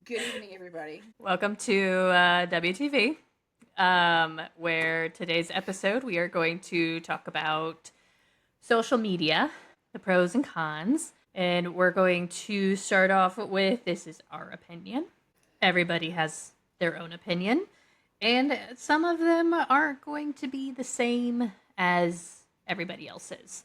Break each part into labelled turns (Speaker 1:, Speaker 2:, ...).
Speaker 1: Good evening, everybody.
Speaker 2: Welcome to WTV, where today's episode we are going to talk about social media, the pros and cons, and we're going to start off with this is our opinion. Everybody has their own opinion, and some of them aren't going to be the same as everybody else's.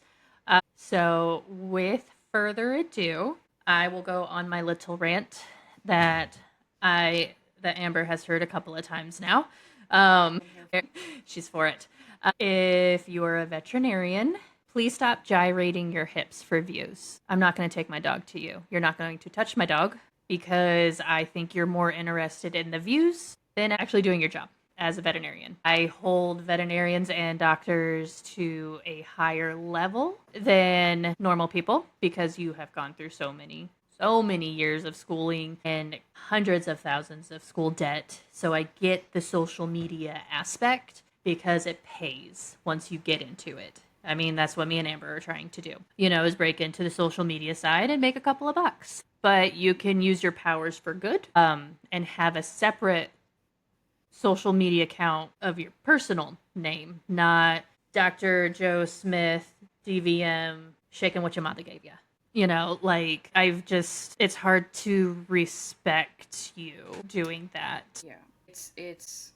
Speaker 2: So, with further ado, I will go on my little rant that I that Amber has heard a couple of times now. Um,
Speaker 1: I'm here.
Speaker 2: she's for it. If you are a veterinarian, please stop gyrating your hips for views. I'm not going to take my dog to you. You're not going to touch my dog because I think you're more interested in the views than actually doing your job as a veterinarian. I hold veterinarians and doctors to a higher level than normal people because you have gone through so many years of schooling and hundreds of thousands of school debt. So I get the social media aspect because it pays once you get into it. I mean, that's what me and Amber are trying to do, is break into the social media side and make a couple of bucks. But you can use your powers for good, and have a separate social media account of your personal name, not Dr. Joe Smith, DVM, shaking what your mother gave you. It's hard to respect you doing that.
Speaker 1: Yeah, it's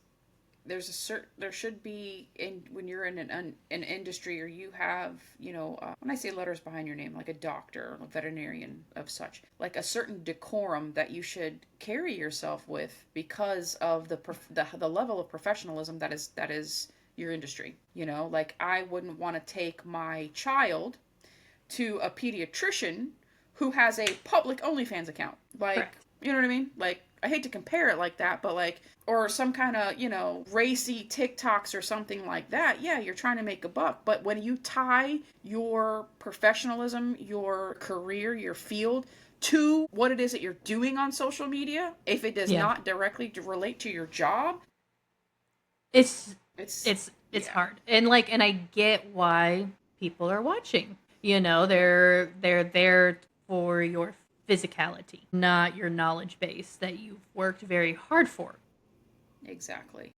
Speaker 1: there's a certain there should be in when you're in an industry or you have when I say letters behind your name like a doctor, a veterinarian of such, like a certain decorum that you should carry yourself with because of the level of professionalism that is your industry. Like I wouldn't want to take my child to a pediatrician who has a public OnlyFans account. Like,
Speaker 2: Correct.
Speaker 1: you know what I mean? Like, I hate to compare it like that, but like, or some kind of, racy TikToks or something like that. Yeah, you're trying to make a buck. But when you tie your professionalism, your career, your field to what it is that you're doing on social media, if it does
Speaker 2: Yeah.
Speaker 1: not directly relate to your job,
Speaker 2: It's
Speaker 1: it's,
Speaker 2: it's
Speaker 1: yeah.
Speaker 2: hard. And I get why people are watching. They're there for your physicality, not your knowledge base that you've worked very hard for.
Speaker 1: Exactly.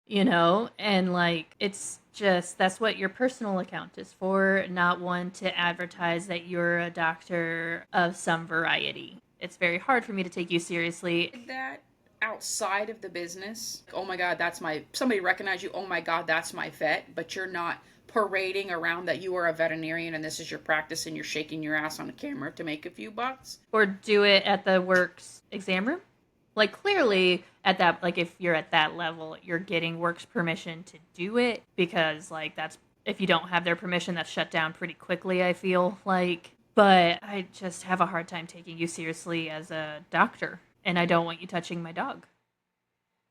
Speaker 2: And like it's just that's what your personal account is for, not one to advertise that you're a doctor of some variety. It's very hard for me to take you seriously.
Speaker 1: Did that outside of the business. Oh my God, that's my, somebody recognize you. Oh my God, that's my vet. But you're not parading around that you are a veterinarian and this is your practice and you're shaking your ass on a camera to make a few bucks.
Speaker 2: Or do it at the works exam room. Like clearly at that, like if you're at that level, you're getting works permission to do it because like that's, if you don't have their permission, that's shut down pretty quickly, I feel like. But I just have a hard time taking you seriously as a doctor, and I don't want you touching my dog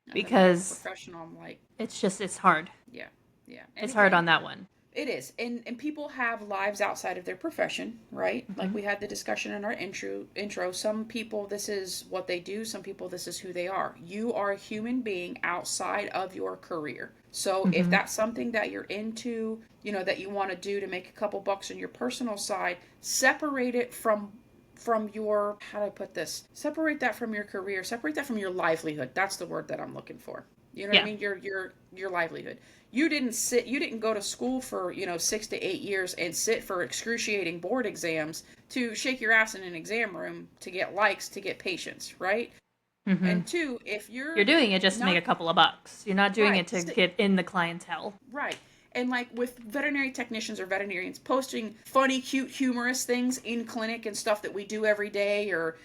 Speaker 1: As a medical
Speaker 2: because
Speaker 1: professional, I'm like,
Speaker 2: it's hard.
Speaker 1: yeah, yeah. And
Speaker 2: It's hard
Speaker 1: again,
Speaker 2: on that one.
Speaker 1: it is. And people have lives outside of their profession, right? Like
Speaker 2: Hmm.
Speaker 1: we had the discussion in our intro. Some people this is what they do, some people this is who they are. You are a human being outside of your career. So if
Speaker 2: Hmm.
Speaker 1: that's something that you're into, that you want to do to make a couple bucks on your personal side, separate it from your, how do I put this? Separate that from your career, separate that from your livelihood. That's the word that I'm looking for. You know what I
Speaker 2: Yeah.
Speaker 1: mean? Your livelihood. You didn't go to school for, 6 to 8 years and sit for excruciating board exams to shake your ass in an exam room to get likes, to get patients, right?
Speaker 2: Hmm.
Speaker 1: And two, if
Speaker 2: You're
Speaker 1: you're
Speaker 2: doing it just to make
Speaker 1: not
Speaker 2: a couple of bucks. You're not doing
Speaker 1: right,
Speaker 2: it to get in the clientele.
Speaker 1: right. And like with veterinary technicians or veterinarians posting funny, cute, humorous things in clinic and stuff that we do every day, or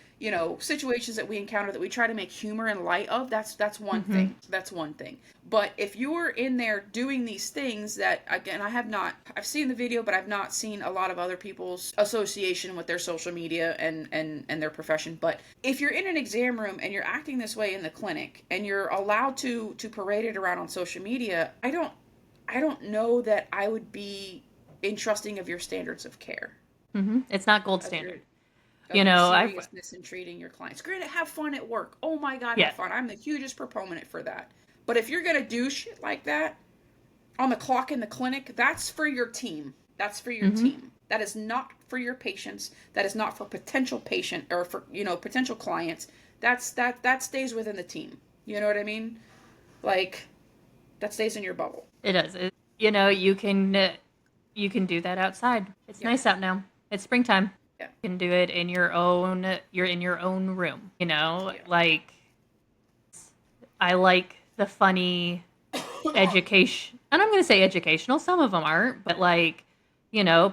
Speaker 1: situations that we encounter that we try to make humor and light of, that's one
Speaker 2: Hmm.
Speaker 1: thing. That's one thing. But if you're in there doing these things that, again, I've seen the video, but I've not seen a lot of other people's association with their social media and their profession. But if you're in an exam room and you're acting this way in the clinic and you're allowed to parade it around on social media, I don't know that I would be entrusting of your standards of care,
Speaker 2: It's not gold
Speaker 1: of your
Speaker 2: standard.
Speaker 1: of your
Speaker 2: I've
Speaker 1: seriousness in treating your clients. Granted, have fun at work. Oh my God,
Speaker 2: yeah.
Speaker 1: have fun. I'm the hugest proponent for that. But if you're gonna do shit like that on the clock in the clinic, that's for your team. That's for your
Speaker 2: Hmm.
Speaker 1: team. That is not for your patients. That is not for potential patient or for potential clients. that stays within the team. You know what I mean? Like, that stays in your bubble.
Speaker 2: It does. You can do that outside. It's
Speaker 1: Yeah.
Speaker 2: nice out now. It's springtime.
Speaker 1: Yeah.
Speaker 2: You can do it in your own. You're in your own room.
Speaker 1: Yeah.
Speaker 2: Like I like the funny education, and I'm going to say educational. Some of them aren't, but like,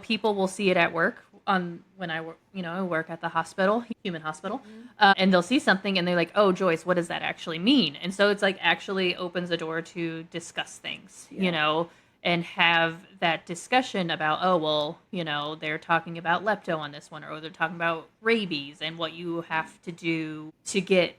Speaker 2: people will see it at work on when I work. I work at the hospital, human hospital, and they'll see something and they're like, "Oh, Joyce, what does that actually mean?" And so it's like actually opens a door to discuss things, and have that discussion about, oh, well, they're talking about lepto on this one, or they're talking about rabies and what you have to do to get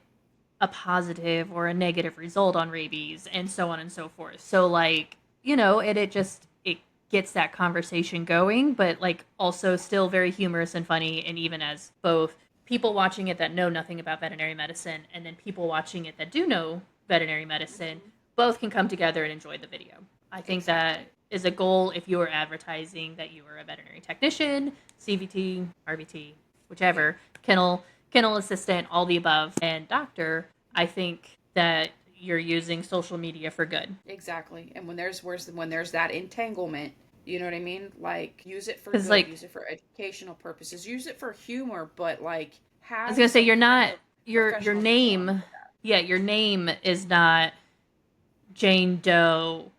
Speaker 2: a positive or a negative result on rabies, and so on and so forth. So like, it gets that conversation going, but like also still very humorous and funny. And even as both people watching it that know nothing about veterinary medicine and then people watching it that do know veterinary medicine, both can come together and enjoy the video. I think that is a goal if you are advertising that you are a veterinary technician, CVT, RVT, whichever, kennel assistant, all the above, and doctor. I think that you're using social media for good.
Speaker 1: Exactly. And when there's that entanglement, you know what I mean? Like, use it for
Speaker 2: 'Cause,
Speaker 1: good,
Speaker 2: like,
Speaker 1: use it for educational purposes, use it for humor, but like
Speaker 2: I was
Speaker 1: have
Speaker 2: gonna say you're
Speaker 1: some kind
Speaker 2: not
Speaker 1: of
Speaker 2: your
Speaker 1: professional decorum.
Speaker 2: name. Yeah, your name is not Jane Doe,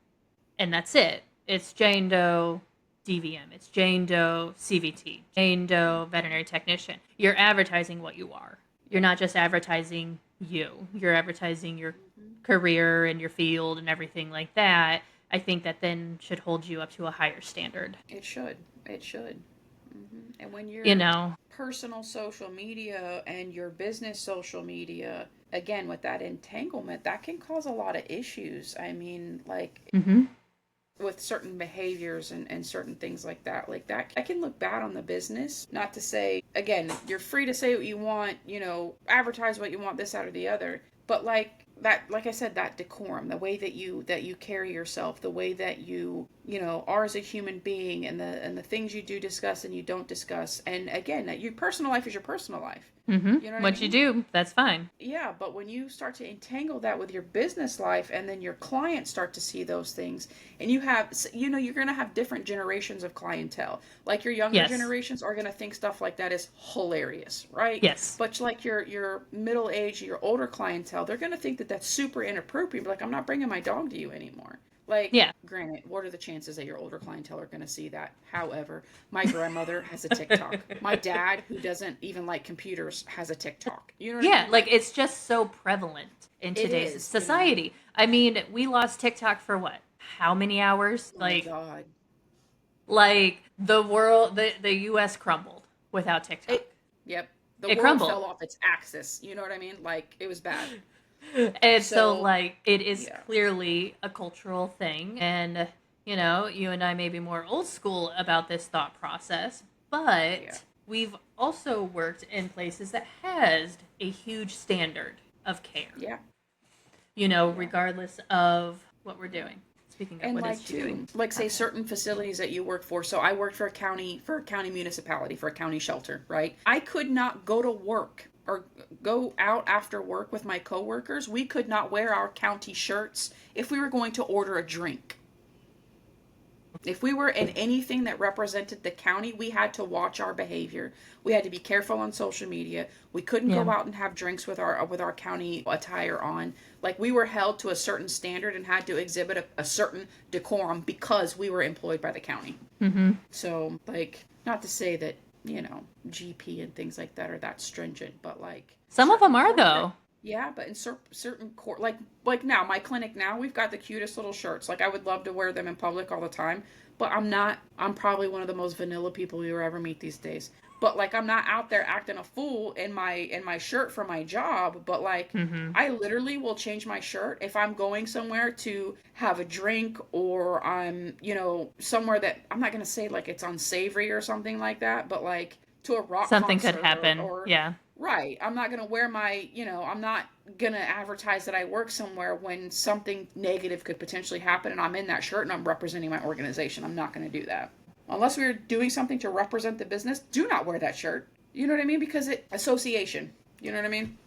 Speaker 2: and that's it. It's Jane Doe DVM. It's Jane Doe CVT. Jane Doe veterinary technician. You're advertising what you are. You're not just advertising you. You're advertising your career and your field and everything like that. I think that then should hold you up to a higher standard.
Speaker 1: It should. It should. And when
Speaker 2: You
Speaker 1: your
Speaker 2: know,
Speaker 1: personal social media and your business social media, again, with that entanglement, that can cause a lot of issues. I mean, like,
Speaker 2: hmm
Speaker 1: with certain behaviors and certain things like that I can look bad on the business. Not to say, again, you're free to say what you want, advertise what you want, this, that, or the other, but like I said, that decorum, the way that you carry yourself, the way that you are as a human being, and the things you do discuss and you don't discuss, and again, that your personal life is your personal life. You know what I
Speaker 2: what you
Speaker 1: mean?
Speaker 2: do, that's fine.
Speaker 1: Yeah, but when you start to entangle that with your business life, and then your clients start to see those things, and you're going to have different generations of clientele. Like, your younger
Speaker 2: Yes.
Speaker 1: generations are going to think stuff like that is hilarious, right?
Speaker 2: Yes.
Speaker 1: But like your middle age, your older clientele, they're going to think that that's super inappropriate. Like, I'm not bringing my dog to you anymore. Like,
Speaker 2: Yeah.
Speaker 1: granted, what are the chances that your older clientele are going to see that? However, my grandmother has a TikTok. My dad, who doesn't even like computers, has a TikTok. You know what I
Speaker 2: Yeah,
Speaker 1: mean?
Speaker 2: like it's just so prevalent in
Speaker 1: It
Speaker 2: today's
Speaker 1: is,
Speaker 2: society. I mean, we lost TikTok for what? How many hours?
Speaker 1: Oh my God.
Speaker 2: Like the world, the US crumbled without TikTok.
Speaker 1: Yep. The
Speaker 2: It
Speaker 1: world
Speaker 2: crumbled.
Speaker 1: fell off its axis. You know what I mean? Like, it was bad.
Speaker 2: And so,
Speaker 1: So,
Speaker 2: like, it is
Speaker 1: yeah.
Speaker 2: clearly a cultural thing. And, you and I may be more old school about this thought process, but
Speaker 1: Yeah.
Speaker 2: we've also worked in places that has a huge standard of care,
Speaker 1: Yeah.
Speaker 2: regardless of what we're doing. Speaking of
Speaker 1: And
Speaker 2: what
Speaker 1: like,
Speaker 2: is she doing?
Speaker 1: too, like, say certain facilities that you work for. So I worked for a county municipality, for a county shelter, right? I could not go to work or go out after work with my coworkers. We could not wear our county shirts if we were going to order a drink. If we were in anything that represented the county, we had to watch our behavior. We had to be careful on social media. We couldn't
Speaker 2: Yeah.
Speaker 1: go out and have drinks with our county attire on. Like, we were held to a certain standard and had to exhibit a certain decorum because we were employed by the county.
Speaker 2: Mm-hmm.
Speaker 1: So, like, not to say that, GP and things like that are that stringent, but like,
Speaker 2: Some of them are,
Speaker 1: corporate-
Speaker 2: though.
Speaker 1: Yeah, but in certain like now, my clinic now, we've got the cutest little shirts. Like, I would love to wear them in public all the time, but I'm not. I'm probably one of the most vanilla people you ever meet these days. But like, I'm not out there acting a fool in my shirt for my job. But like,
Speaker 2: Mm-hmm.
Speaker 1: I literally will change my shirt if I'm going somewhere to have a drink, or I'm somewhere that I'm not gonna say like it's unsavory or something like that, but like to a rock
Speaker 2: Something
Speaker 1: concert
Speaker 2: could happen.
Speaker 1: or
Speaker 2: Yeah.
Speaker 1: right. I'm not going to wear I'm not going to advertise that I work somewhere when something negative could potentially happen and I'm in that shirt and I'm representing my organization. I'm not going to do that. Unless we're doing something to represent the business, do not wear that shirt. You know what I mean? Because association. You know what I mean?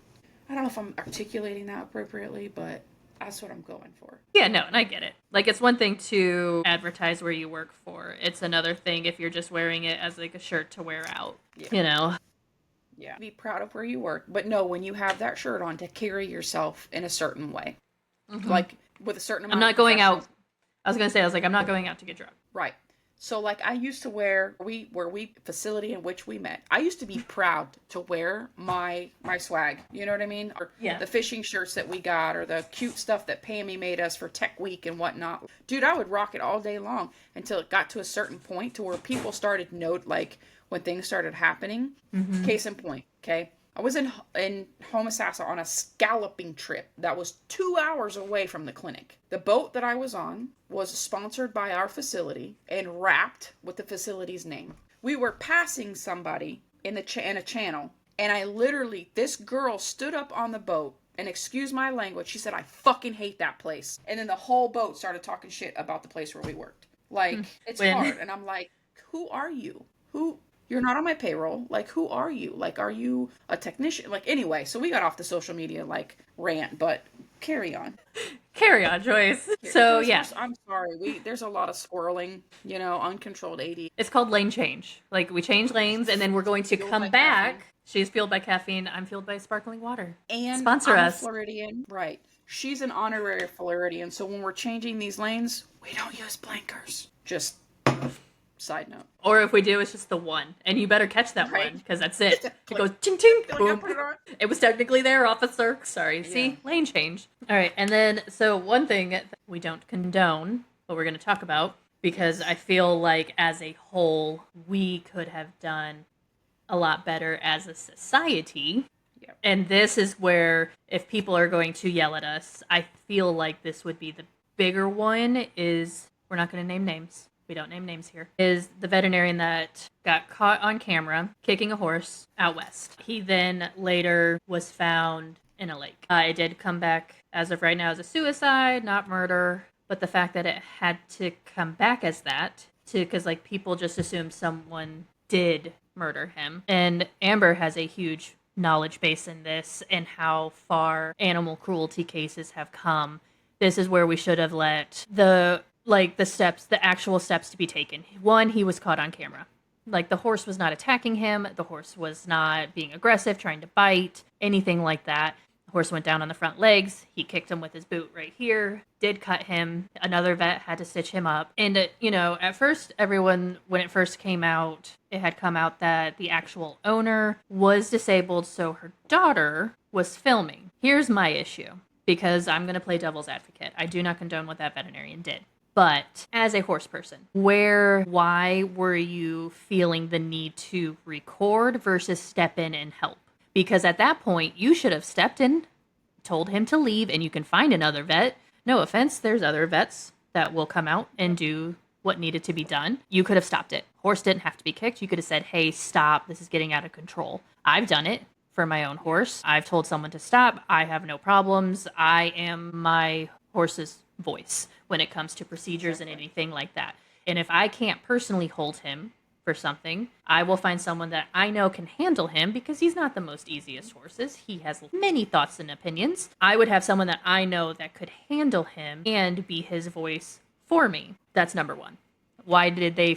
Speaker 1: I don't know if I'm articulating that appropriately, but that's what I'm going for.
Speaker 2: Yeah, no, and I get it. Like, it's one thing to advertise where you work for. It's another thing if you're just wearing it as like a shirt to wear out.
Speaker 1: Yeah.
Speaker 2: You know?
Speaker 1: Yeah. Be proud of where you work, but know when you have that shirt on to carry yourself in a certain way. Like with a certain amount
Speaker 2: I'm not
Speaker 1: of
Speaker 2: going out. I was going to say, I was like, I'm not going out to get drunk.
Speaker 1: Right. So like I used to wear facility in which we met. I used to be proud to wear my swag. You know what I mean? Or
Speaker 2: Yeah.
Speaker 1: the fishing shirts that we got, or the cute stuff that Pammy made us for Tech Week and whatnot. Dude, I would rock it all day long until it got to a certain point to where people started like when things started happening. Case in point, okay? I was in Homosassa on a scalloping trip that was 2 hours away from the clinic. The boat that I was on was sponsored by our facility and wrapped with the facility's name. We were passing somebody in a channel, and I literally, this girl stood up on the boat and, excuse my language, she said, "I fucking hate that place." And then the whole boat started talking shit about the place where we worked. Like, it's hard. And I'm like, who are you? You're not on my payroll. Like, who are you? Like, are you a technician? Like, anyway, so we got off the social media, like, rant, but carry on.
Speaker 2: Carry on, Joyce. So, yeah.
Speaker 1: I'm sorry. There's a lot of swirling, uncontrolled AD.
Speaker 2: It's called lane change. Like, we change lanes, and then we're going to come back. Caffeine. She's fueled by caffeine. I'm fueled by sparkling water.
Speaker 1: And
Speaker 2: sponsor
Speaker 1: I'm
Speaker 2: us.
Speaker 1: A Floridian. Right. She's an honorary Floridian, so when we're changing these lanes, we don't use blinkers. Just... side note.
Speaker 2: Or if we do, it's just the one. And you better catch that one, because that's it. It goes ting ting, boom. It was technically there, officer. Sorry. Yeah. See? Lane change. All right. And then, so one thing that we don't condone, what we're going to talk about, because I feel like as a whole, we could have done a lot better as a society. Yep. And this is where, if people are going to yell at us, I feel like this would be the bigger one is, we're not going to name names. We don't name names here, is the veterinarian that got caught on camera kicking a horse out west. He then later was found in a lake. It did come back as of right now as a suicide, not murder, but the fact that it had to come back as that, because like people just assume someone did murder him. And Amber has a huge knowledge base in this and how far animal cruelty cases have come. This is where we should have let the actual steps to be taken. One, he was caught on camera. Like, the horse was not attacking him. The horse was not being aggressive, trying to bite, anything like that. The horse went down on the front legs. He kicked him with his boot right here. Did cut him. Another vet had to stitch him up. And, at first, everyone, when it first came out, it had come out that the actual owner was disabled, so her daughter was filming. Here's my issue, because I'm going to play devil's advocate. I do not condone what that veterinarian did. But as a horse person, why were you feeling the need to record versus step in and help? Because at that point, you should have stepped in, told him to leave, and you can find another vet. No offense, there's other vets that will come out and do what needed to be done. You could have stopped it. Horse didn't have to be kicked. You could have said, "Hey, stop. This is getting out of control." I've done it for my own horse. I've told someone to stop. I have no problems. I am my horse's voice when it comes to procedures and anything like that. And if I can't personally hold him for something, I will find someone that I know can handle him, because he's not the most easiest horses. He has many thoughts and opinions. I would have someone that I know that could handle him and be his voice for me. That's number one. Why did they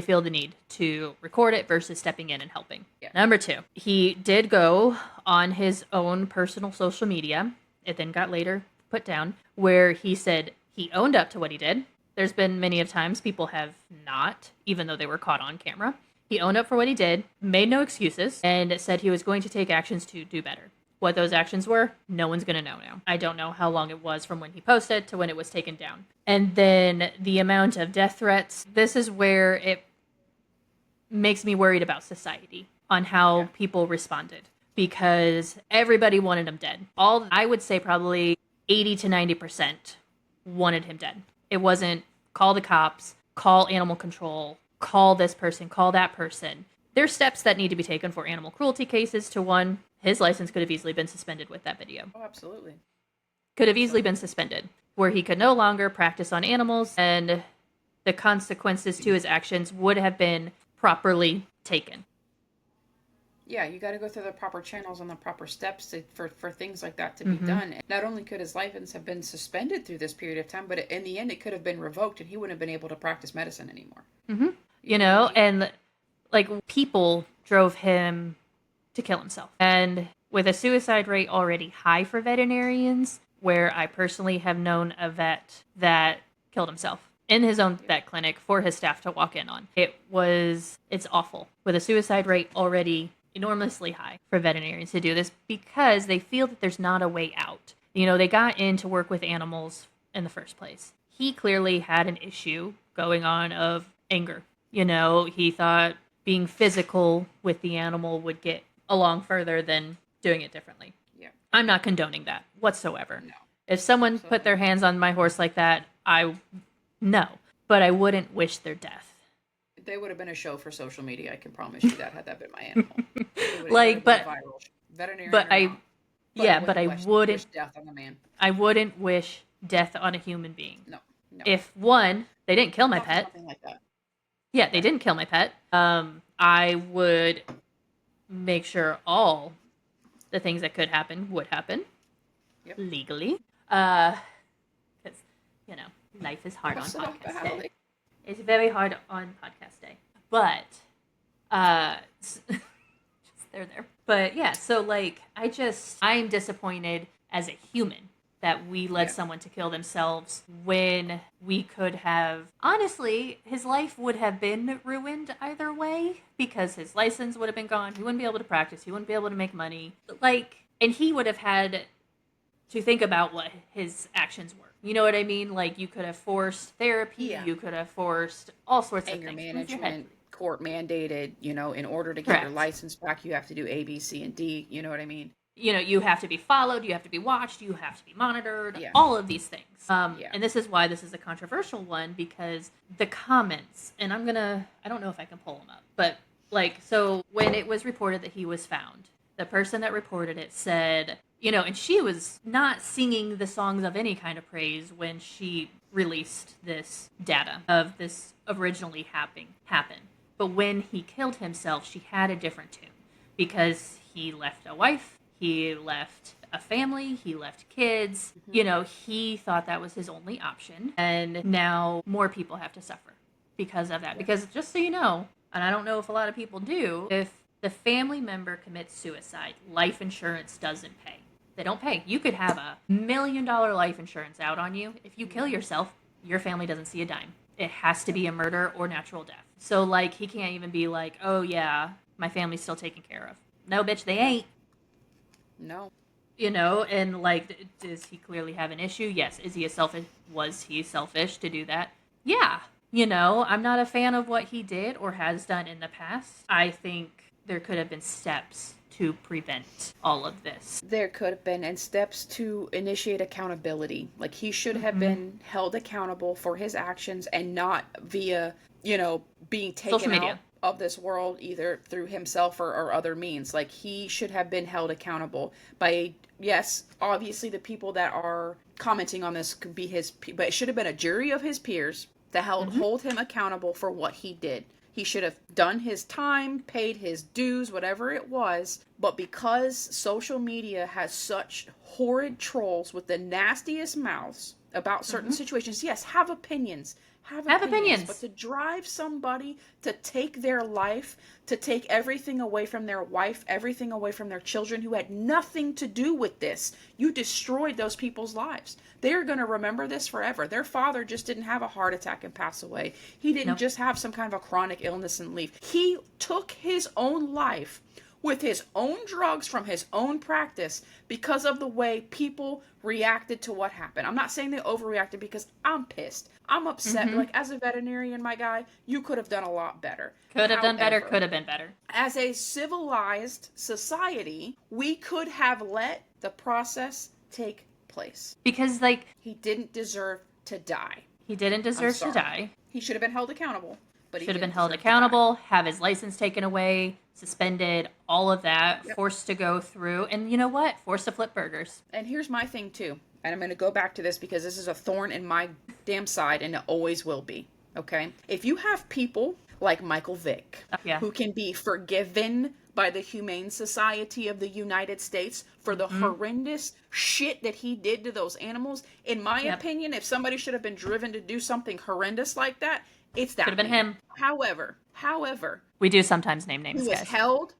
Speaker 2: feel the need to record it versus stepping in and helping? Yeah. Number two, he did go on his own personal social media. It then got later put down, where he said he owned up to what he did. There's been many of times people have not, even though they were caught on camera. He owned up for what he did, made no excuses, and said he was going to take actions to do better. What those actions were, no one's going to know now. I don't know how long it was from when he posted to when it was taken down. And then the amount of death threats, this is where it makes me worried about society on how people responded, because everybody wanted him dead. I would say probably 80 to 90% wanted him dead. It wasn't call the cops, call animal control, call this person, call that person. There's steps that need to be taken for animal cruelty cases. To one, his license could have easily been suspended with that video.
Speaker 1: Oh, absolutely.
Speaker 2: Could have easily been suspended, where he could no longer practice on animals, and the consequences to his actions would have been properly taken.
Speaker 1: Yeah, you got to go through the proper channels and the proper steps for things like that to be
Speaker 2: Mm-hmm.
Speaker 1: done. Not only could his license have been suspended through this period of time, but in the end, it could have been revoked, and he wouldn't have been able to practice medicine anymore.
Speaker 2: Mm-hmm.
Speaker 1: You know what I mean?
Speaker 2: And like people drove him to kill himself. And with a suicide rate already high for veterinarians, where I personally have known a vet that killed himself in his own
Speaker 1: Yeah.
Speaker 2: vet clinic for his staff to walk in on. It's awful. With a suicide rate already enormously high for veterinarians to do this because they feel that there's not a way out. They got in to work with animals in the first place. He clearly had an issue going on of anger. He thought being physical with the animal would get along further than doing it differently.
Speaker 1: Yeah.
Speaker 2: I'm not condoning that whatsoever.
Speaker 1: No.
Speaker 2: If someone
Speaker 1: Absolutely
Speaker 2: put their hands on my horse like that, no, but I wouldn't wish their death.
Speaker 1: They would have been a show for social media. I can promise you that had that been my animal. It would have
Speaker 2: But
Speaker 1: been viral. Veterinarian
Speaker 2: but
Speaker 1: or not.
Speaker 2: but I
Speaker 1: Wish death on the man.
Speaker 2: I wouldn't wish death on a human being.
Speaker 1: No. No.
Speaker 2: If one, they didn't kill my
Speaker 1: Not for
Speaker 2: pet.
Speaker 1: something like that.
Speaker 2: Yeah, they didn't kill my pet. I would make sure all the things that could happen would happen
Speaker 1: Yep.
Speaker 2: legally. Because life is hard on
Speaker 1: So
Speaker 2: podcast
Speaker 1: badly.
Speaker 2: day. It's very hard on podcast day, but just they're there. But yeah, so like I'm disappointed as a human that we led
Speaker 1: Yeah.
Speaker 2: someone to kill themselves when we could have, honestly, his life would have been ruined either way because his license would have been gone. He wouldn't be able to practice. He wouldn't be able to make money. And he would have had to think about what his actions were. You know what I mean? Like, you could have forced therapy.
Speaker 1: Yeah.
Speaker 2: You could have forced all sorts
Speaker 1: Anger
Speaker 2: of things.
Speaker 1: management, court mandated, in order to get your
Speaker 2: Correct.
Speaker 1: license back, you have to do A, B, C, and D. You know what I mean?
Speaker 2: You have to be followed, you have to be watched, you have to be monitored,
Speaker 1: Yeah.
Speaker 2: all of these things.
Speaker 1: Yeah.
Speaker 2: And this is why this is a controversial one, because the comments, and I don't know if I can pull them up, but so when it was reported that he was found, the person that reported it said, and she was not singing the songs of any kind of praise when she released this data of this originally happen. But when he killed himself, she had a different tune because he left a wife, he left a family, he left kids. He thought that was his only option. And now more people have to suffer because of that.
Speaker 1: Yeah.
Speaker 2: Because just so you know, and I don't know if a lot of people do, if the family member commits suicide, life insurance doesn't pay. They don't pay. You could have $1 million life insurance out on you. If you kill yourself, your family doesn't see a dime. It has to be a murder or natural death. So, he can't even be like, oh, yeah, my family's still taken care of. No, bitch, they ain't.
Speaker 1: No.
Speaker 2: And, does he clearly have an issue? Yes. Was he selfish to do that? Yeah. I'm not a fan of what he did or has done in the past. I think there could have been steps to prevent all of this.
Speaker 1: There could have been, and steps to initiate accountability. Like, he should have been held accountable for his actions and not via, being
Speaker 2: Social
Speaker 1: taken
Speaker 2: media.
Speaker 1: out of this world either through himself or other means. Like, he should have been held accountable by, yes, obviously the people that are commenting on this could be but it should have been a jury of his peers to hold him accountable for what he did. He should have done his time, paid his dues, whatever it was. But because social media has such horrid trolls with the nastiest mouths about certain situations, yes, have opinions. Have opinions. But to drive somebody to take their life, to take everything away from their wife, everything away from their children who had nothing to do with this, you destroyed those people's lives. They're going to remember this forever. Their father just didn't have a heart attack and pass away. He didn't just have some kind of a chronic illness and leave. He took his own life with his own drugs from his own practice because of the way people reacted to what happened. I'm not saying they overreacted because I'm pissed. I'm upset. Like, as a veterinarian, my guy, you could have done a lot better.
Speaker 2: Could have done better, could have been better.
Speaker 1: As a civilized society, we could have let the process take place.
Speaker 2: Because,
Speaker 1: he didn't deserve to die.
Speaker 2: he didn't deserve to die.
Speaker 1: He should have been held accountable. But he
Speaker 2: Should have been
Speaker 1: didn't
Speaker 2: held
Speaker 1: deserve to die.
Speaker 2: accountable, have his license taken away, suspended, all of that, forced to go through. And you know what? Forced to flip burgers.
Speaker 1: And here's my thing, too. And I'm going to go back to this because this is a thorn in my damn side, and it always will be. Okay? If you have people like Michael Vick,
Speaker 2: Yeah.
Speaker 1: who can be forgiven by the Humane Society of the United States for the horrendous shit that he did to those animals. In my opinion, if somebody should have been driven to do something horrendous like that, it's that
Speaker 2: Could have been him.
Speaker 1: However,
Speaker 2: We do sometimes name names, guys.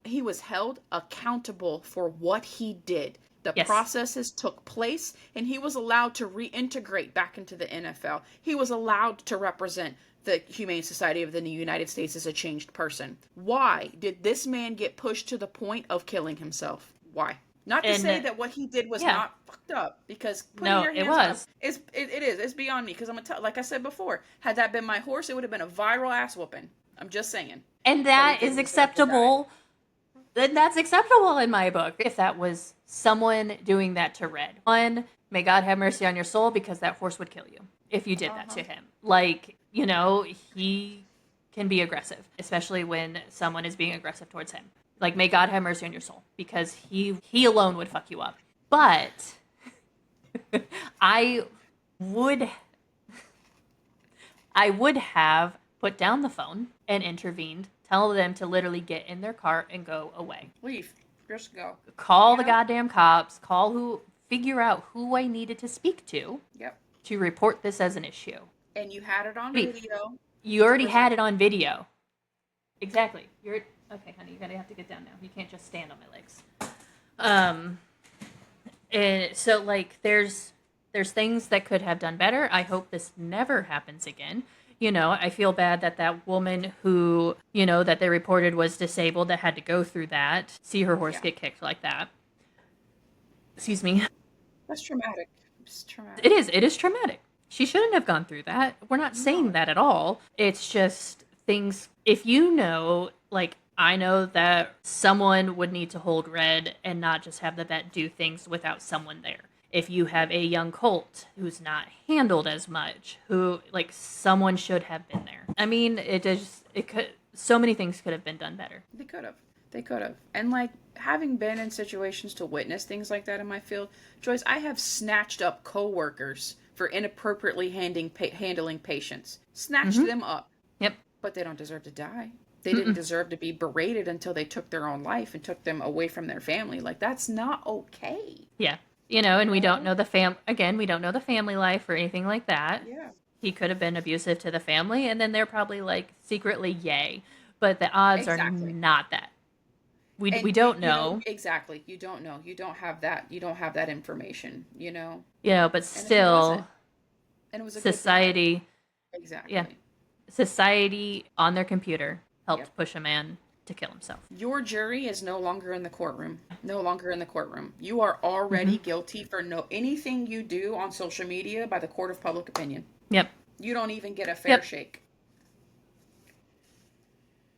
Speaker 1: he was held accountable for what he did. The
Speaker 2: Yes.
Speaker 1: processes took place, and he was allowed to reintegrate back into the NFL. He was allowed to represent the Humane Society of the United States as a changed person. Why did this man get pushed to the point of killing himself? Why? Not to say that what he did was not fucked up, because putting your hands up is it's beyond me. Because I'm gonna tell, like I said before, had that been my horse, it would have been a viral ass whooping. I'm just saying.
Speaker 2: And that is acceptable. Then that's acceptable in my book. If that was someone doing that to Red, one, may God have mercy on your soul, because that horse would kill you if you did that to him. Like, you know, he can be aggressive, especially when someone is being aggressive towards him. Like, may God have mercy on your soul, because he alone would fuck you up. But I would have put down the phone and intervened, tell them to literally get in their car and go away.
Speaker 1: Leave. Just go.
Speaker 2: Call the goddamn cops. Figure out who I needed to speak to.
Speaker 1: Yep.
Speaker 2: To report this as an issue.
Speaker 1: And you had it on video.
Speaker 2: You already had it on video. Exactly. Okay, honey, you're gonna have to get down now. You can't just stand on my legs. And so, like, there's things that could have done better. I hope this never happens again. You know, I feel bad that woman who, you know, that they reported was disabled, that had to go through that, see her horse get kicked like that. Excuse me.
Speaker 1: That's traumatic. It's traumatic.
Speaker 2: It is traumatic. She shouldn't have gone through that. We're not saying that at all. It's just things, if you know, like, I know that someone would need to hold Red and not just have the vet do things without someone there. If you have a young colt who's not handled as much, who, like, someone should have been there. I mean, so many things could have been done better.
Speaker 1: They could have. And, like, having been in situations to witness things like that in my field, Joyce, I have snatched up coworkers for inappropriately handling patients. Snatched them up.
Speaker 2: Yep.
Speaker 1: But they don't deserve to die. They didn't deserve to be berated until they took their own life and took them away from their family. Like, that's not okay.
Speaker 2: Yeah. You know, and we don't know we don't know the family life or anything like that.
Speaker 1: Yeah.
Speaker 2: He could have been abusive to the family, and then they're probably, like, secretly yay. But the odds are not that. We don't know.
Speaker 1: Exactly. You don't know. You don't have that. You don't have that information, you know?
Speaker 2: Yeah, but still,
Speaker 1: and it was a
Speaker 2: society.
Speaker 1: Exactly.
Speaker 2: Yeah. Society on their computer helped push a man to kill himself.
Speaker 1: Your jury is no longer in the courtroom. No longer in the courtroom. You are already guilty for anything you do on social media by the court of public opinion.
Speaker 2: Yep.
Speaker 1: You don't even get a fair shake.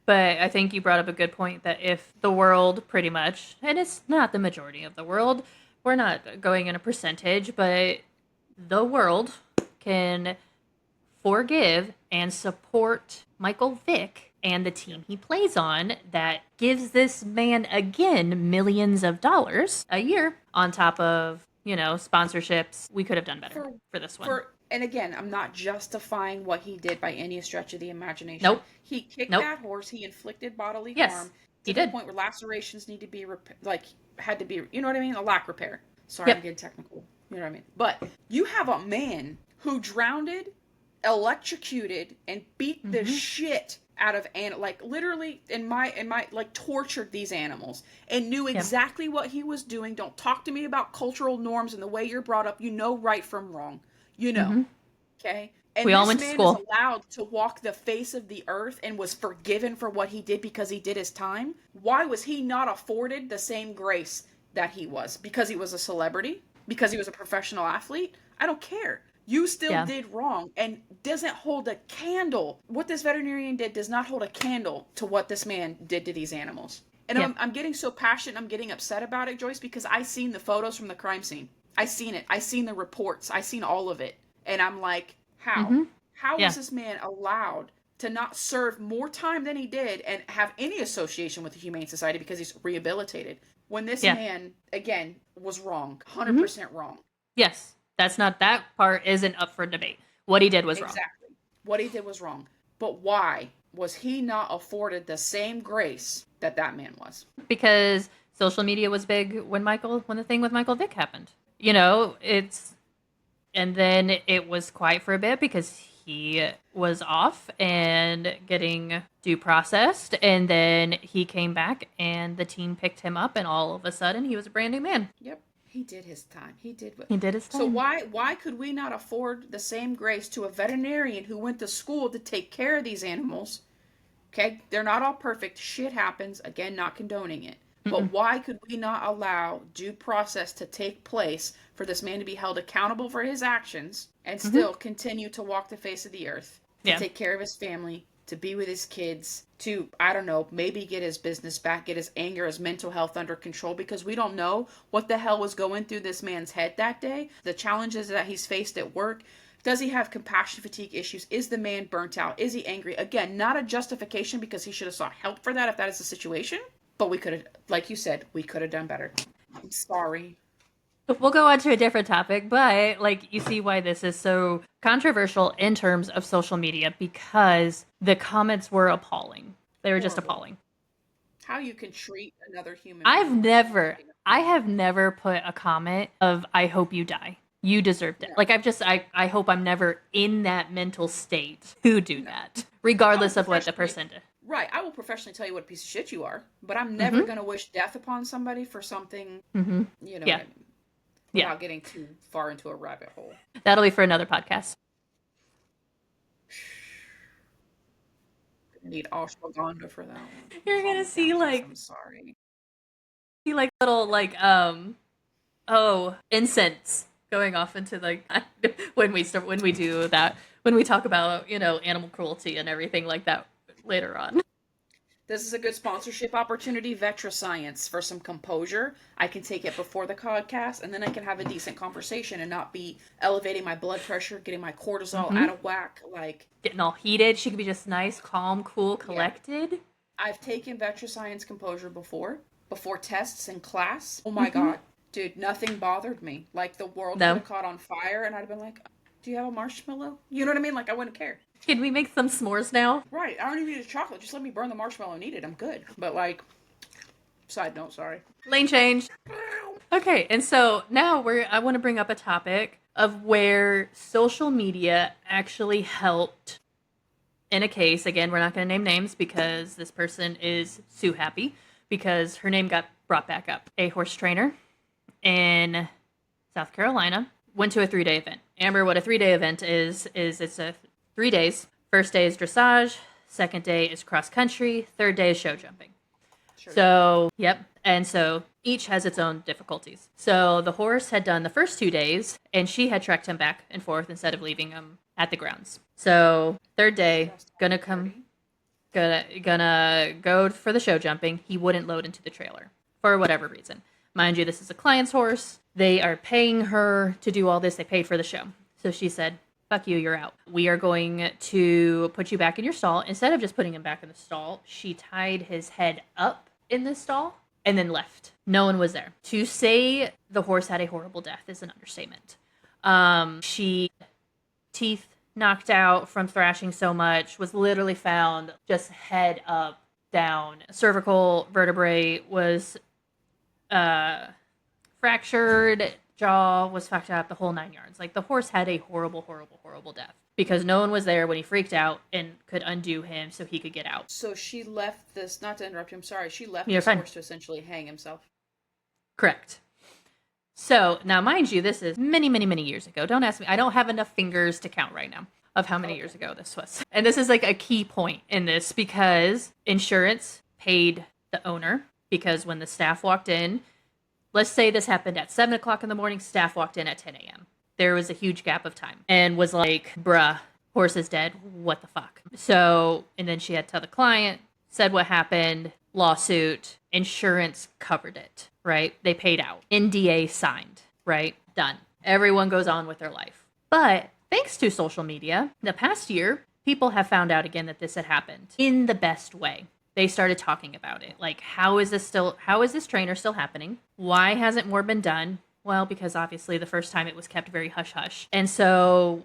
Speaker 2: But I think you brought up a good point that if the world pretty much, and it's not the majority of the world, we're not going in a percentage, but the world can forgive and support Michael Vick and the team he plays on, that gives this man, again, millions of dollars a year on top of, you know, sponsorships. We could have done better for this one.
Speaker 1: And again, I'm not justifying what he did by any stretch of the imagination.
Speaker 2: Nope.
Speaker 1: He kicked that horse. He inflicted bodily harm to the point where lacerations need to be had to be, you know what I mean? A lac repair. Sorry, I'm getting technical. You know what I mean? But you have a man who drowned, electrocuted, and beat the shit out of literally tortured these animals and knew exactly what he was doing. Don't talk to me about cultural norms and the way you're brought up. You know right from wrong. You know. Okay? And
Speaker 2: we all went to school.
Speaker 1: Is allowed to walk the face of the earth and was forgiven for what he did because he did his time. Why was he not afforded the same grace that he was? Because he was a celebrity? Because he was a professional athlete? I don't care. You still did wrong, and doesn't hold a candle. What this veterinarian did does not hold a candle to what this man did to these animals. And I'm getting so passionate, I'm getting upset about it, Joyce, because I seen the photos from the crime scene. I seen it. I seen the reports. I seen all of it. And I'm like, how? How was this man allowed to not serve more time than he did and have any association with the Humane Society because he's rehabilitated? When this man, again, was wrong. 100% wrong.
Speaker 2: Yes. That part isn't up for debate. What he did was wrong.
Speaker 1: Exactly. What he did was wrong. But why was he not afforded the same grace that man was.
Speaker 2: Because social media was big when the thing with Michael Vick happened. You know, and then it was quiet for a bit because he was off and getting due processed, and then he came back and the team picked him up, and all of a sudden he was a brand new man.
Speaker 1: Yep. He did his time. He did what
Speaker 2: He did his time.
Speaker 1: So why could we not afford the same grace to a veterinarian who went to school to take care of these animals? Okay, they're not all perfect. Shit happens. Again, not condoning it. But why could we not allow due process to take place for this man to be held accountable for his actions and still continue to walk the face of the earth, to take care of his family, to be with his kids, to, I don't know, maybe get his business back, get his anger, his mental health under control, because we don't know what the hell was going through this man's head that day, the challenges that he's faced at work. Does he have compassion fatigue issues? Is the man burnt out? Is he angry? Again, not a justification because he should have sought help for that if that is the situation. But we could have, like you said, we could have done better. I'm sorry.
Speaker 2: We'll go on to a different topic, but like you see why this is so controversial in terms of social media, because the comments were appalling. They were just appalling.
Speaker 1: How you can treat another human
Speaker 2: I have never put a comment of "I hope you die. You deserved it." Like I hope I'm never in that mental state to do that, regardless of what the person did.
Speaker 1: Right. I will professionally tell you what a piece of shit you are, but I'm never going to wish death upon somebody for something, you know, without getting too far into a rabbit hole.
Speaker 2: That'll be for another podcast.
Speaker 1: Need ashwagandha for that one.
Speaker 2: You're going to see like,
Speaker 1: I'm sorry.
Speaker 2: See like little like, incense going off into like, when we do that, when we talk about, you know, animal cruelty and everything like that later on.
Speaker 1: This is a good sponsorship opportunity, VetraScience, for some composure. I can take it before the podcast, and then I can have a decent conversation and not be elevating my blood pressure, getting my cortisol out of whack, like
Speaker 2: getting all heated. She could be just nice, calm, cool, collected.
Speaker 1: Yeah. I've taken VetraScience composure before tests in class. Oh my god, dude, nothing bothered me. Like the world could have caught on fire, and I'd have been like, "Do you have a marshmallow?" You know what I mean? Like I wouldn't care.
Speaker 2: Can we make some s'mores now?
Speaker 1: Right. I don't even need a chocolate. Just let me burn the marshmallow and eat it. I'm good. But like, side note, sorry.
Speaker 2: Lane change. Okay, and so now I want to bring up a topic of where social media actually helped in a case. Again, we're not going to name names because this person is sue happy because her name got brought back up. A horse trainer in South Carolina went to a 3-day event. Amber, what a 3-day event is it's a 3 days. First day is dressage. Second day is cross country. Third day is show jumping. Sure. So, yep. And so each has its own difficulties. So the horse had done the first 2 days, and she had trekked him back and forth instead of leaving him at the grounds. So third day, gonna go for the show jumping. He wouldn't load into the trailer for whatever reason. Mind you, this is a client's horse. They are paying her to do all this. They paid for the show. So she said, "Fuck you, you're out. We are going to put you back in your stall." Instead of just putting him back in the stall, she tied his head up in the stall and then left. No one was there. To say the horse had a horrible death is an understatement. She teeth knocked out from thrashing so much, was literally found just head up, down. Cervical vertebrae was fractured, jaw was fucked up, the whole 9 yards. Like, the horse had a horrible, horrible, horrible death because no one was there when he freaked out and could undo him so he could get out.
Speaker 1: So she left this, not to interrupt you, I'm sorry, she left this horse to essentially hang himself.
Speaker 2: Correct. So, now mind you, this is many, many, many years ago. Don't ask me. I don't have enough fingers to count right now of how many years ago this was. And this is like a key point in this because insurance paid the owner because when the staff walked in, let's say this happened at 7 o'clock in the morning, staff walked in at 10 a.m. There was a huge gap of time and was like, bruh, horse is dead. What the fuck? So, and then she had to tell the client, said what happened, lawsuit, insurance covered it, right? They paid out. NDA signed, right? Done. Everyone goes on with their life. But thanks to social media, the past year, people have found out again that this had happened in the best way. They started talking about it. Like, how is this trainer still happening? Why hasn't more been done? Well, because obviously the first time it was kept very hush-hush. And so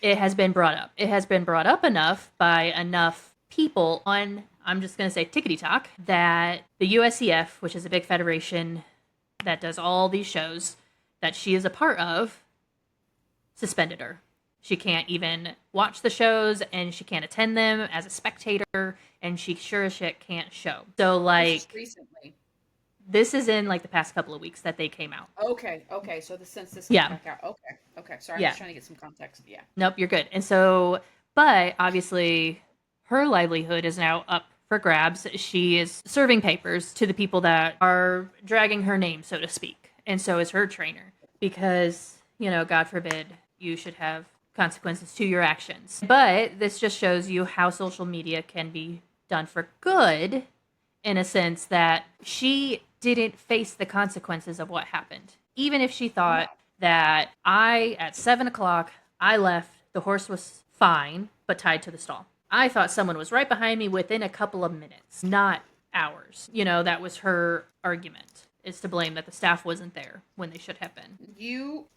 Speaker 2: it has been brought up. It has been brought up enough by enough people on I'm just going to say tickety talk, that the USEF, which is a big federation that does all these shows that she is a part of, suspended her. She can't even watch the shows, and she can't attend them as a spectator, and she sure as shit can't show. So, like,
Speaker 1: Just recently.
Speaker 2: this is in, like, the past couple of weeks that they came out.
Speaker 1: Okay. So since this came
Speaker 2: Yeah.
Speaker 1: back out. Okay. Sorry, I'm
Speaker 2: Yeah.
Speaker 1: just trying to get some context. Yeah.
Speaker 2: Nope, you're good. And so, but obviously, her livelihood is now up for grabs. She is serving papers to the people that are dragging her name, so to speak. And so is her trainer. Because, you know, God forbid, you should have consequences to your actions. But this just shows you how social media can be done for good, in a sense that she didn't face the consequences of what happened. Even if she thought that at 7 o'clock, I left, the horse was fine, but tied to the stall. I thought someone was right behind me within a couple of minutes, not hours. You know, that was her argument, is to blame that the staff wasn't there when they should have been.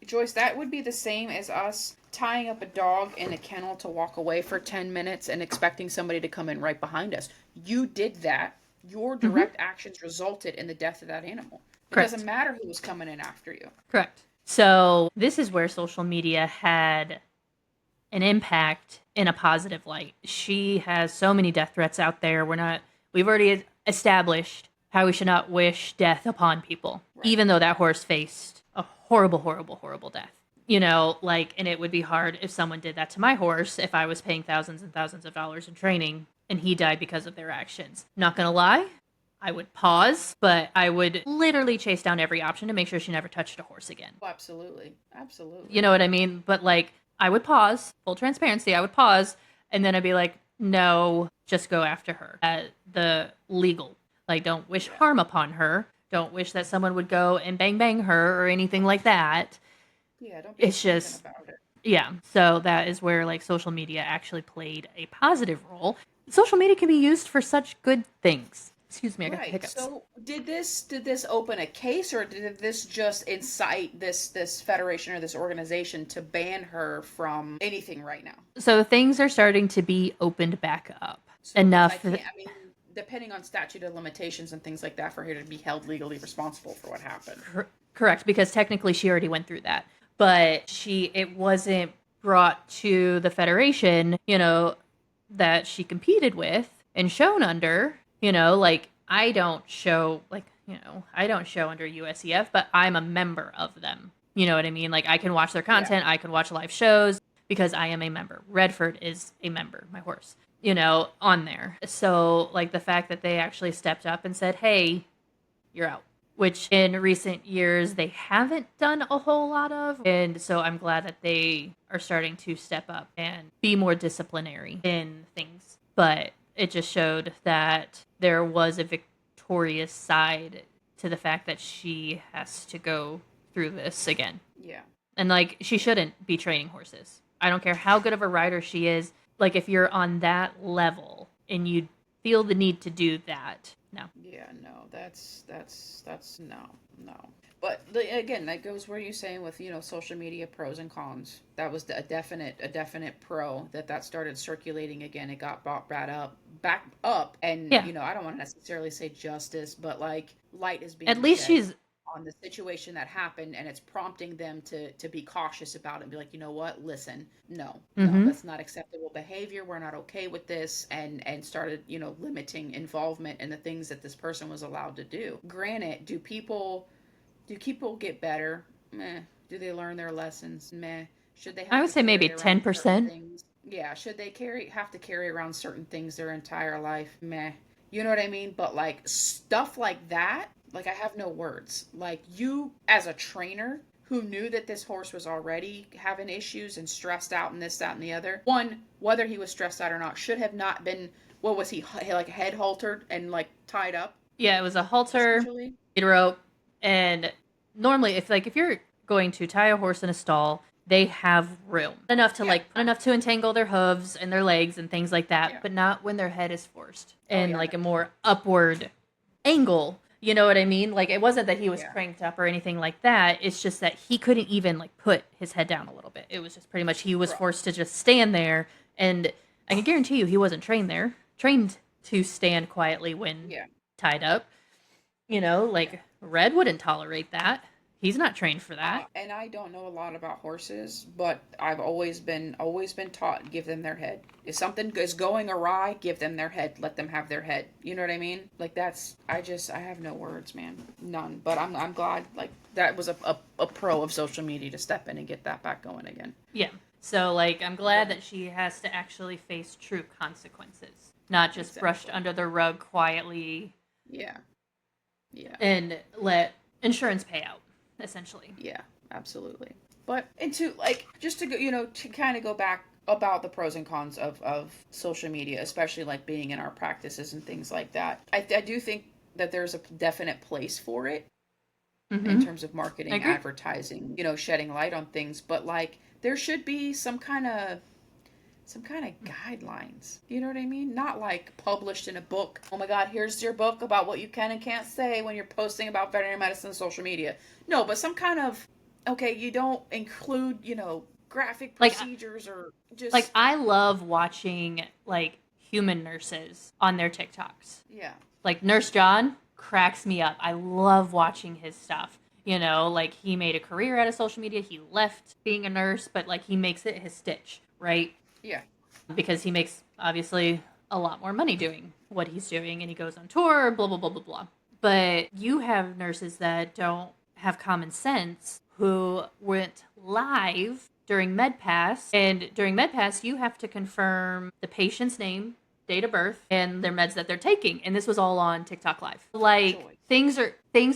Speaker 1: Joyce, that would be the same as us tying up a dog in a kennel to walk away for 10 minutes and expecting somebody to come in right behind us. You did that. Your direct actions resulted in the death of that animal. It
Speaker 2: Correct.
Speaker 1: doesn't matter who was coming in after you.
Speaker 2: Correct. So this is where social media had an impact in a positive light. She has so many death threats out there. We've already established how we should not wish death upon people, even though that horse faced a horrible, horrible, horrible death. You know, like, and it would be hard if someone did that to my horse if I was paying thousands and thousands of dollars in training and he died because of their actions. Not gonna lie, I would pause, but I would literally chase down every option to make sure she never touched a horse again.
Speaker 1: Oh, absolutely. Absolutely.
Speaker 2: You know what I mean? But, like, I would pause, full transparency, I would pause, and then I'd be like, no, just go after her. The legal. Like, don't wish harm upon her. Don't wish that someone would go and bang her or anything like that.
Speaker 1: Yeah, don't be
Speaker 2: It's just,
Speaker 1: about it.
Speaker 2: yeah. So that is where, like, social media actually played a positive role. Social media can be used for such good things. Excuse me, I got the hiccups.
Speaker 1: So did this open a case, or did this just incite this federation or this organization to ban her from anything right now?
Speaker 2: So things are starting to be opened back up
Speaker 1: So
Speaker 2: enough.
Speaker 1: I mean, depending on statute of limitations and things like that, for her to be held legally responsible for what happened.
Speaker 2: Correct, because technically she already went through that, but it wasn't brought to the federation, you know, that she competed with and shown under. You know, like, I don't show under USEF, but I'm a member of them. You know what I mean? Like, I can watch their content, I can watch live shows because I am a member. Redford is a member, my horse, you know, on there. So, like, the fact that they actually stepped up and said, hey, you're out, which in recent years they haven't done a whole lot of. And so I'm glad that they are starting to step up and be more disciplinary in things. But it just showed that there was a victorious side to the fact that she has to go through this again.
Speaker 1: Yeah.
Speaker 2: And, like, she shouldn't be training horses. I don't care how good of a rider she is. Like, if you're on that level and you feel the need to do that, no.
Speaker 1: Yeah, no, that's no. But again, that goes where you're saying with, you know, social media pros and cons. That was a definite pro that started circulating again. It got back up, and
Speaker 2: Yeah.
Speaker 1: you know, I don't want to necessarily say justice, but like light is being
Speaker 2: At least
Speaker 1: shed
Speaker 2: she's
Speaker 1: on the situation that happened, and it's prompting them to be cautious about it and be like, you know what, listen, no, that's not acceptable behavior. We're not okay with this, and started, you know, limiting involvement in the things that this person was allowed to do. Granted, do people get better? Meh. Do they learn their lessons? Meh. Should they have
Speaker 2: I would
Speaker 1: to
Speaker 2: say maybe
Speaker 1: carry around
Speaker 2: 10%.
Speaker 1: certain things? Yeah, should they have to carry around certain things their entire life? Meh. You know what I mean? But like stuff like that, like, I have no words. Like, you as a trainer who knew that this horse was already having issues and stressed out and this, that, and the other. One, whether he was stressed out or not, should have not been, what was he, like head haltered and like tied up?
Speaker 2: Yeah, it was a halter,
Speaker 1: Essentially.
Speaker 2: lead rope, and normally if you're going to tie a horse in a stall, they have room enough to entangle their hooves and their legs and things like that, but not when their head is forced and like a more upward angle. You know what I mean? Like, it wasn't that he was cranked up or anything like that. It's just that he couldn't even like put his head down a little bit. It was just pretty much he was forced to just stand there, and I can guarantee you he wasn't trained to stand quietly when
Speaker 1: Yeah.
Speaker 2: tied up.
Speaker 1: Yeah.
Speaker 2: Like Red wouldn't tolerate that. He's not trained for that.
Speaker 1: And I don't know a lot about horses, but I've always been taught, give them their head. If something is going awry, give them their head. Let them have their head. You know what I mean? Like that's I have no words, man, none. But I'm glad like that was a pro of social media to step in and get that back going again.
Speaker 2: Yeah. So, like, I'm glad
Speaker 1: But
Speaker 2: that she has to actually face true consequences, not just brushed
Speaker 1: exactly.
Speaker 2: under the rug quietly
Speaker 1: Yeah. Yeah.
Speaker 2: and let insurance pay out, essentially.
Speaker 1: Yeah. Absolutely. But into like just to go, to kind of go back about the pros and cons of social media, especially like being in our practices and things like that. I do think that there's a definite place for it in
Speaker 2: Mm-hmm.
Speaker 1: terms of
Speaker 2: I
Speaker 1: marketing,
Speaker 2: agree.
Speaker 1: advertising, shedding light on things, but like there should be some kind of guidelines. You know what I mean? Not like published in a book. Oh my God, here's your book about what you can and can't say when you're posting about veterinary medicine on social media. No, but some kind of, okay, you don't include, graphic
Speaker 2: Like,
Speaker 1: procedures or
Speaker 2: like
Speaker 1: just,
Speaker 2: I love watching like human nurses on their TikToks.
Speaker 1: yeah,
Speaker 2: Like Nurse John cracks me up. I love watching his stuff. Like he made a career out of social media. He left being a nurse, but like he makes it his stitch, right?
Speaker 1: yeah,
Speaker 2: Because he makes obviously a lot more money doing what he's doing and he goes on tour, blah, blah, blah, blah, blah. But you have nurses that don't have common sense who went live during MedPass. And during MedPass, you have to confirm the patient's name, date of birth, and their meds that they're taking. And this was all on TikTok Live. Like
Speaker 1: joy.
Speaker 2: things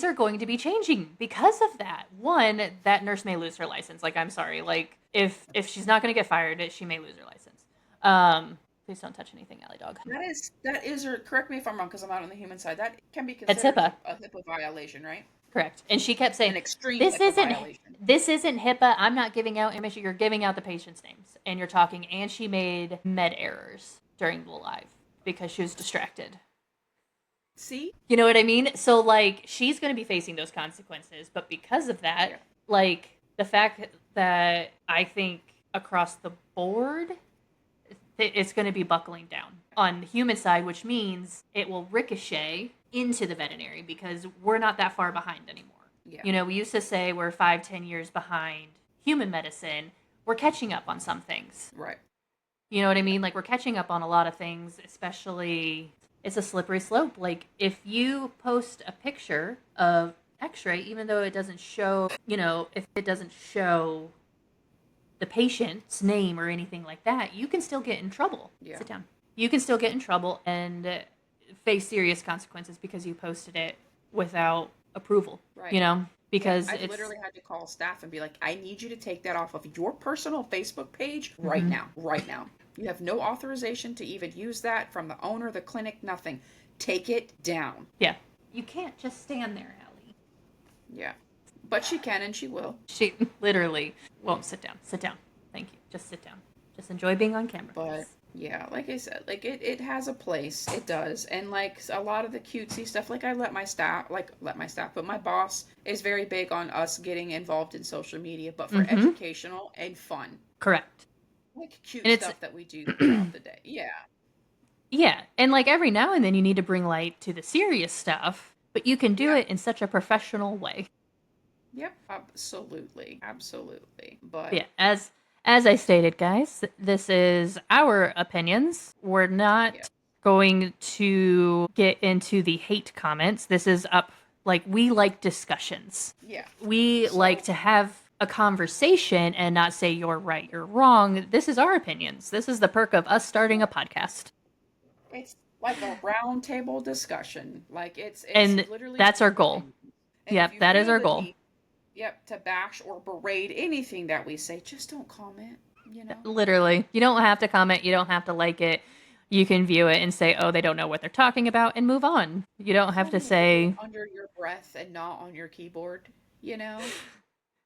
Speaker 2: are going to be changing because of that. One, that nurse may lose her license. Like, I'm sorry. Like if she's not going to get fired, she may lose her license. Please don't touch anything, Alley Dog.
Speaker 1: That is, or correct me if I'm wrong, because I'm not on the human side. That can be
Speaker 2: That's
Speaker 1: considered
Speaker 2: HIPAA.
Speaker 1: a HIPAA violation, right?
Speaker 2: Correct. And she kept saying,
Speaker 1: An extreme
Speaker 2: "This
Speaker 1: HIPAA
Speaker 2: isn't
Speaker 1: violation.
Speaker 2: this isn't HIPAA. I'm not giving out information. You're giving out the patient's names and you're talking." And she made med errors during the live because she was distracted.
Speaker 1: See?
Speaker 2: You know what I mean? So like she's going to be facing those consequences, but because of that,
Speaker 1: Yeah.
Speaker 2: like the fact that I think across the board it's going to be buckling down on the human side, which means it will ricochet into the veterinary because we're not that far behind anymore.
Speaker 1: Yeah.
Speaker 2: We used to say we're 5-10 years behind human medicine. We're catching up on some things.
Speaker 1: Right.
Speaker 2: You know what I mean? Like we're catching up on a lot of things, especially it's a slippery slope. Like if you post a picture of x-ray, even though it doesn't show, if it doesn't show the patient's name or anything like that, you can still get in trouble.
Speaker 1: Yeah.
Speaker 2: Sit down. You can still get in trouble and face serious consequences because you posted it without approval.
Speaker 1: Right.
Speaker 2: Because
Speaker 1: I've
Speaker 2: it's
Speaker 1: literally had to call staff and be like, I need you to take that off of your personal Facebook page right
Speaker 2: Mhm.
Speaker 1: now. Right now. You have no authorization to even use that from the owner, the clinic, nothing. Take it down.
Speaker 2: yeah. You can't just stand there, Allie.
Speaker 1: Yeah. But she can and she will.
Speaker 2: She literally won't sit down. Sit down. Thank you. Just sit down. Just enjoy being on camera.
Speaker 1: But
Speaker 2: Please.
Speaker 1: yeah, like I said, like it has a place. It does. And like a lot of the cutesy stuff, like I but my boss is very big on us getting involved in social media, but for
Speaker 2: Mm-hmm.
Speaker 1: educational and fun.
Speaker 2: Correct.
Speaker 1: Like cute
Speaker 2: And it's
Speaker 1: stuff that we do throughout the day. Yeah.
Speaker 2: yeah, and like every now and then you need to bring light to the serious stuff, but you can do
Speaker 1: Yeah.
Speaker 2: it in such a professional way.
Speaker 1: Yep, absolutely. Absolutely.
Speaker 2: But
Speaker 1: But
Speaker 2: yeah, as I stated, guys, this is our opinions. We're not
Speaker 1: yeah.
Speaker 2: going to get into the hate comments. This is up like we like discussions.
Speaker 1: Yeah.
Speaker 2: We
Speaker 1: So
Speaker 2: like to have a conversation and not say you're right, you're wrong. This is our opinions. This is the perk of us starting a podcast.
Speaker 1: it's like a round table discussion. Like it's
Speaker 2: And
Speaker 1: literally
Speaker 2: that's our goal.
Speaker 1: and if
Speaker 2: Yep,
Speaker 1: you
Speaker 2: that is
Speaker 1: feel
Speaker 2: our
Speaker 1: the
Speaker 2: goal.
Speaker 1: need, yep, to bash or berate anything that we say, just don't comment,
Speaker 2: Literally. You don't have to comment, you don't have to like it. You can view it and say, "Oh, they don't know what they're talking about," and move on. You don't have
Speaker 1: Tell
Speaker 2: to
Speaker 1: me to do it
Speaker 2: say,
Speaker 1: under your breath and not on your keyboard, you know?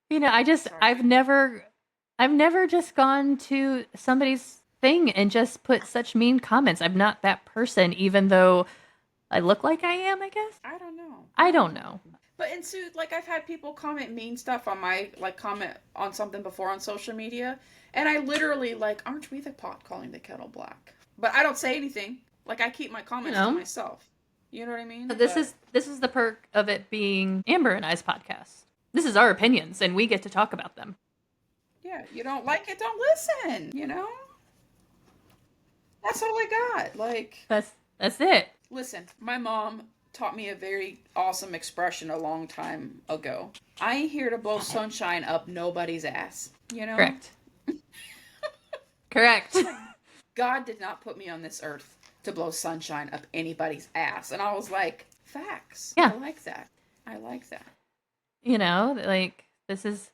Speaker 2: I've
Speaker 1: Sorry.
Speaker 2: never just gone to somebody's thing and just put such mean comments. I'm not that person, even though I look like I am, I guess.
Speaker 1: I don't know.
Speaker 2: I don't know.
Speaker 1: But and so like I've had people comment mean stuff on my comment on something before on social media, and I literally like, aren't we the pot calling the kettle black? But I don't say anything. Like I keep my
Speaker 2: You
Speaker 1: comments to
Speaker 2: know,
Speaker 1: myself. You know what I mean?
Speaker 2: this
Speaker 1: But
Speaker 2: is the perk of it being Amber and I's podcast. This is our opinions, and we get to talk about them.
Speaker 1: yeah, you don't like it, don't listen. You know, that's all I got. Like,
Speaker 2: That's it.
Speaker 1: listen, my mom taught me a very awesome expression a long time ago. I ain't here to blow sunshine up nobody's ass. You know,
Speaker 2: Correct. Correct.
Speaker 1: God did not put me on this earth to blow sunshine up anybody's ass. And I was like, facts.
Speaker 2: Yeah.
Speaker 1: I like that. I like that.
Speaker 2: You know, like this is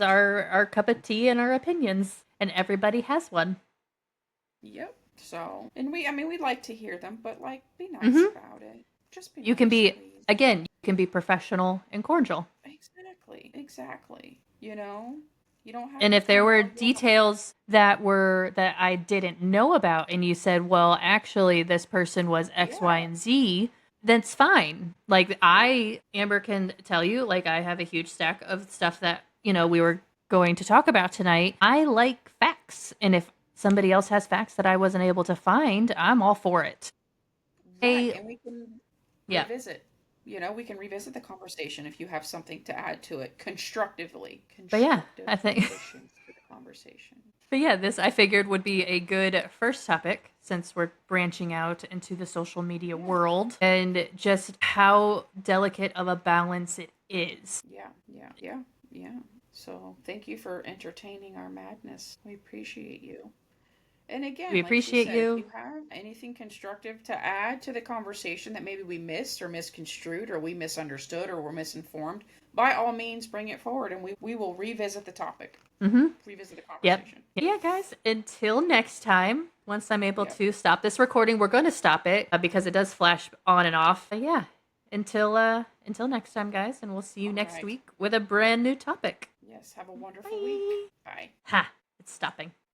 Speaker 2: our cup of tea and our opinions, and everybody has one.
Speaker 1: Yep. So, and we'd like to hear them, but like, be nice about it. Just be
Speaker 2: You
Speaker 1: nice,
Speaker 2: can be,
Speaker 1: please.
Speaker 2: again, you can be professional and cordial.
Speaker 1: Exactly. You know, you don't have
Speaker 2: And
Speaker 1: to
Speaker 2: if there
Speaker 1: come
Speaker 2: were
Speaker 1: all wrong.
Speaker 2: details that I didn't know about, and you said, well, actually, this person was X, Y,
Speaker 1: Yeah.
Speaker 2: and Z, that's fine. Like, Amber can tell you, like, I have a huge stack of stuff that, we were going to talk about tonight. I like facts. And if somebody else has facts that I wasn't able to find, I'm all for it.
Speaker 1: Right, and we can
Speaker 2: Yeah.
Speaker 1: revisit. You know, we can revisit the conversation if you have something to add to it constructively.
Speaker 2: But yeah,
Speaker 1: Constructive
Speaker 2: I think.
Speaker 1: additions to the conversation.
Speaker 2: But yeah, this I figured would be a good first topic since we're branching out into the social media world and just how delicate of a balance it is.
Speaker 1: Yeah. So thank you for entertaining our madness. We appreciate you. And again,
Speaker 2: We
Speaker 1: like she
Speaker 2: appreciate
Speaker 1: said,
Speaker 2: you.
Speaker 1: if you have anything constructive to add to the conversation that maybe we missed or misconstrued or we misunderstood or were misinformed, by all means bring it forward and we will revisit the topic.
Speaker 2: Mm-hmm.
Speaker 1: Revisit the
Speaker 2: Yep.
Speaker 1: conversation.
Speaker 2: Yeah, guys, until next time, once I'm able
Speaker 1: Yep.
Speaker 2: to stop this recording, we're going to stop it because it does flash on and off. But yeah, until next time, guys, and we'll see you
Speaker 1: All
Speaker 2: next
Speaker 1: right.
Speaker 2: week with a brand new topic.
Speaker 1: Yes, have a wonderful
Speaker 2: Bye.
Speaker 1: week. Bye.
Speaker 2: Ha, it's stopping.